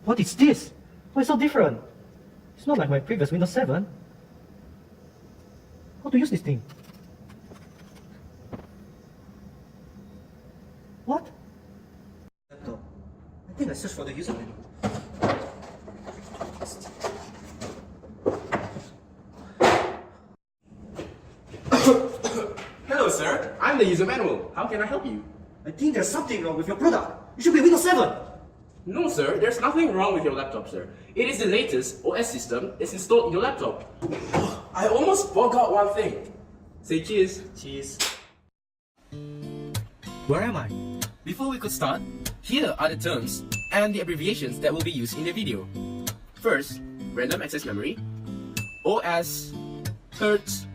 What is this? Why it's so different? It's not like my previous Windows 7. How to use this thing? What? Laptop. I think I searched for the user manual. Hello, sir. I'm the user manual. How can I help you? I think there's something wrong with your product. It should be Windows 7. No, sir. There's nothing wrong with your laptop, sir. It is the latest OS system that's installed in your laptop. I almost forgot one thing. Say cheers. Cheers. Where am I? Before we could start, here are the terms and the abbreviations that will be used in the video. First, random access memory, OS, Hertz,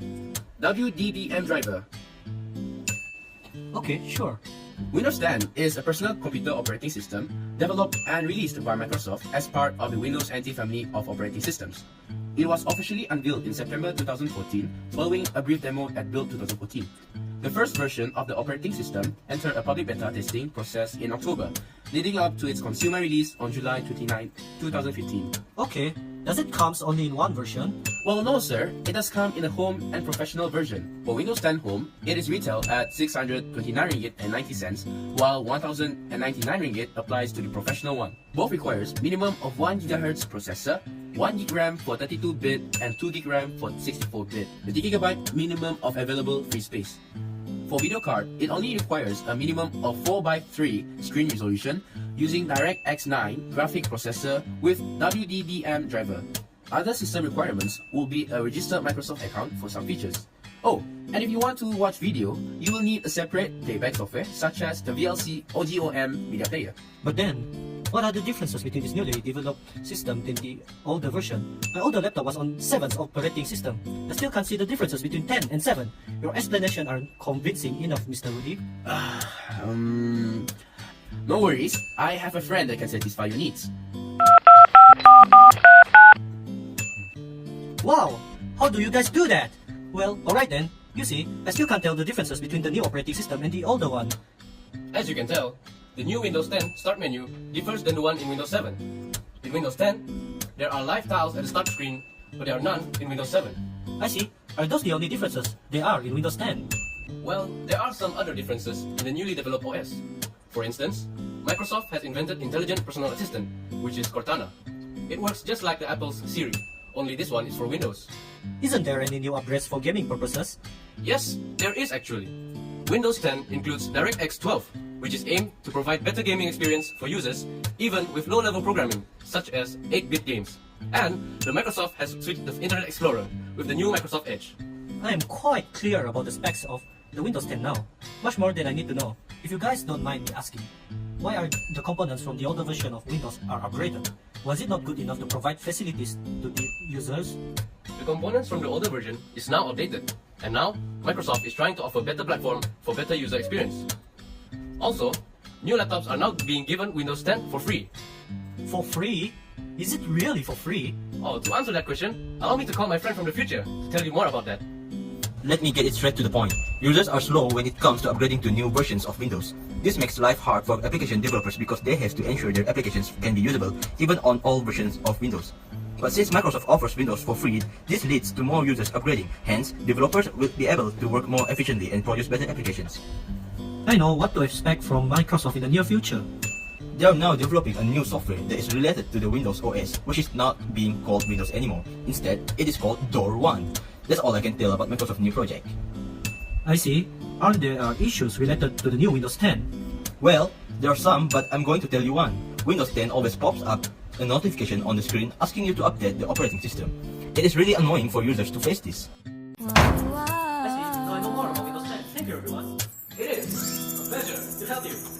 WDDM driver. Okay, sure. Windows 10 is a personal computer operating system developed and released by Microsoft as part of the Windows NT family of operating systems. It was officially unveiled in September 2014 following a brief demo at Build 2014. The first version of the operating system entered a public beta testing process in October, leading up to its consumer release on July 29, 2015. Okay, does it comes only in one version? Well, no sir, it does come in a home and professional version. For Windows 10 Home, it is retailed at 629 ringgit and 90 cents, while 1099 ringgit applies to the professional one. Both requires minimum of 1 GHz processor, 1 GB RAM for 32-bit and 2 GB RAM for 64-bit, 30 GB minimum of available free space. For video card, it only requires a minimum of 4:3 screen resolution using DirectX 9 graphic processor with WDDM driver. Other system requirements will be a registered Microsoft account for some features. Oh, and if you want to watch video, you will need a separate playback software such as the VLC OGOM media player. But then, what are the differences between this newly developed system and the older version? My older laptop was on 7's operating system. I still can't see the differences between 10 and 7. Your explanation aren't convincing enough, Mr. Rudy. No worries, I have a friend that can satisfy your needs. Wow! How do you guys do that? Well, alright then. You see, I still can't tell the differences between the new operating system and the older one. As you can tell, the new Windows 10 Start menu differs than the one in Windows 7. In Windows 10, there are live tiles at the start screen, but there are none in Windows 7. I see. Are those the only differences there are in Windows 10? Well, there are some other differences in the newly developed OS. For instance, Microsoft has invented Intelligent Personal Assistant, which is Cortana. It works just like the Apple's Siri, only this one is for Windows. Isn't there any new upgrades for gaming purposes? Yes, there is actually. Windows 10 includes DirectX 12, which is aimed to provide better gaming experience for users, even with low-level programming, such as 8-bit games. And the Microsoft has switched the Internet Explorer with the new Microsoft Edge. I am quite clear about the specs of the Windows 10 now. Much more than I need to know. If you guys don't mind me asking, why are the components from the older version of Windows are upgraded? Was it not good enough to provide facilities to the users? The components from the older version is now updated, and now Microsoft is trying to offer better platform for better user experience. Also, new laptops are now being given Windows 10 for free. For free? Is it really for free? Oh, to answer that question, allow me to call my friend from the future to tell you more about that. Let me get it straight to the point. Users are slow when it comes to upgrading to new versions of Windows. This makes life hard for application developers because they have to ensure their applications can be usable even on all versions of Windows. But since Microsoft offers Windows for free, this leads to more users upgrading. Hence, developers will be able to work more efficiently and produce better applications. I know what to expect from Microsoft in the near future. They are now developing a new software that is related to the Windows OS, which is not being called Windows anymore. Instead, it is called Door 1. That's all I can tell about Microsoft's new project. I see. Are there issues related to the new Windows 10? Well, there are some, but I'm going to tell you one. Windows 10 always pops up a notification on the screen asking you to update the operating system. It is really annoying for users to face this. I see. Now I know more about Windows 10. Thank you, everyone. It is a pleasure to help you.